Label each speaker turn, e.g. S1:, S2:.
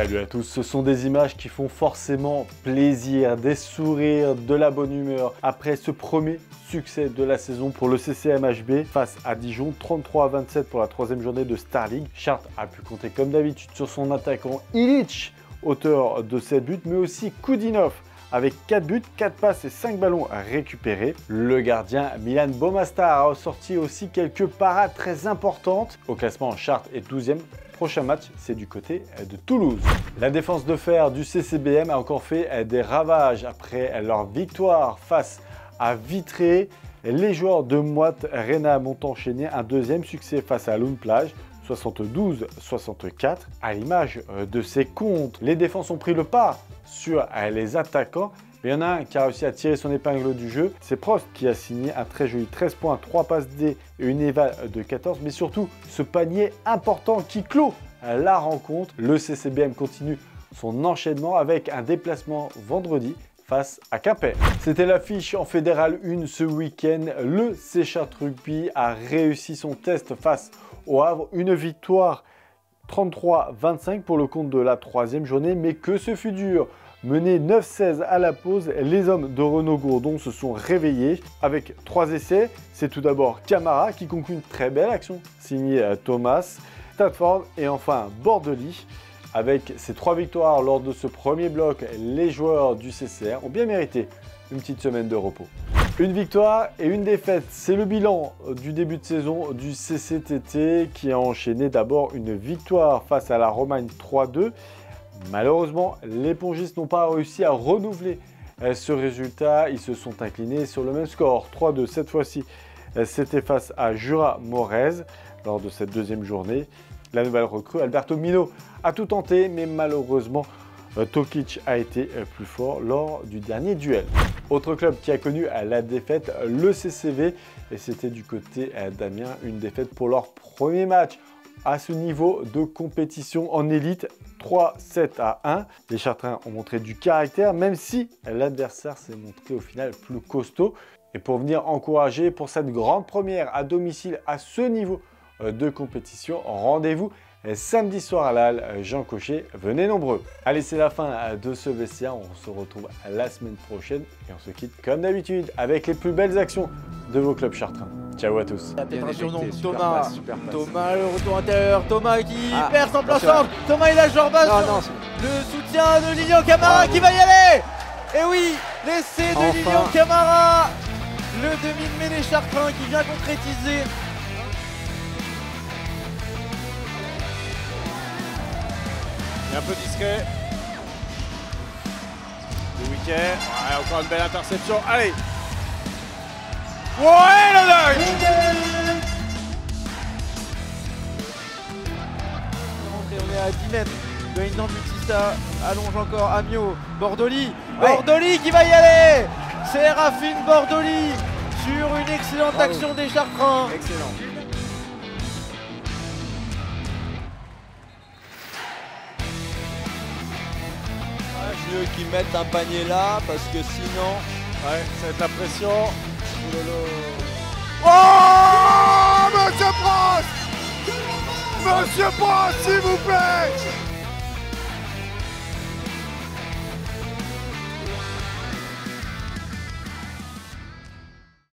S1: Salut à tous, ce sont des images qui font forcément plaisir, des sourires, de la bonne humeur. Après ce premier succès de la saison pour le CCMHB face à Dijon, 33-27 pour la troisième journée de Star League. Chartres a pu compter comme d'habitude sur son attaquant Illich, auteur de 7 buts, mais aussi Koudinov avec 4 buts, 4 passes et 5 ballons récupérés. Le gardien Milan Bomastar a sorti aussi quelques parades très importantes. Au classement, Chartres est 12e. Prochain match, c'est du côté de Toulouse. La défense de fer du CCBM a encore fait des ravages après leur victoire face à Vitré. Les joueurs de Moite Rénam ont enchaîné un deuxième succès face à Lune Plage, 72-64. À l'image de ces comptes, les défenses ont pris le pas sur les attaquants. Mais il y en a un qui a réussi à tirer son épingle du jeu. C'est Prost qui a signé un très joli 13 points, 3 passes D et une éval de 14. Mais surtout, ce panier important qui clôt la rencontre. Le CCBM continue son enchaînement avec un déplacement vendredi face à Quimper. C'était l'affiche en Fédéral 1 ce week-end. Le C Chartres Rugby a réussi son test face au Havre. Une victoire 33-25 pour le compte de la troisième journée. Mais que ce fut dur! Mené 9-16 à la pause, les hommes de Renaud Gourdon se sont réveillés avec 3 essais. C'est tout d'abord Camara qui conclut une très belle action, signé Thomas, Stratford et enfin Bordely. Avec ces 3 victoires lors de ce premier bloc, les joueurs du CCR ont bien mérité une petite semaine de repos. Une victoire et une défaite, c'est le bilan du début de saison du CCTT qui a enchaîné d'abord une victoire face à la Romagne 3-2. Malheureusement, les pongistes n'ont pas réussi à renouveler ce résultat. Ils se sont inclinés sur le même score, 3-2. Cette fois-ci, c'était face à Jura-Morez lors de cette deuxième journée. La nouvelle recrue, Alberto Mino, a tout tenté, mais malheureusement, Tokic a été plus fort lors du dernier duel. Autre club qui a connu la défaite, le CCV, et c'était du côté d'Amiens, une défaite pour leur premier match à ce niveau de compétition en élite, 3-7-1. Les Chartrains ont montré du caractère, même si l'adversaire s'est montré au final plus costaud. Et pour venir encourager pour cette grande première à domicile à ce niveau de compétition, rendez-vous samedi soir à la Halle Jean Cochet. Venez nombreux. Allez, c'est la fin de ce vestiaire. On se retrouve la semaine prochaine et on se quitte comme d'habitude avec les plus belles actions de vos clubs chartrains. Ciao à tous.
S2: Thomas, Thomas, le retour intérieur, Thomas qui perce en plein centre, Thomas il a le jambon sur le soutien de Lilian Camara qui va y aller. Et oui, l'essai de Lilian Camara, le demi de mêlée chartrain qui vient concrétiser.
S3: Il est un peu discret. Le week-end, ouais, encore une belle interception. Allez! Ouais, le dunk!
S2: On est à 10 mètres de Indan Butista, allonge encore Amio, Bordely, Bordely qui va y aller. C'est Raffine Bordely sur une excellente action des Chartrains.
S3: Excellent.
S4: Mieux qu'ils mettent un panier là parce que sinon.
S3: Ouais, ça va être la pression. Oh, Monsieur Prost! Monsieur Prost, s'il vous plaît!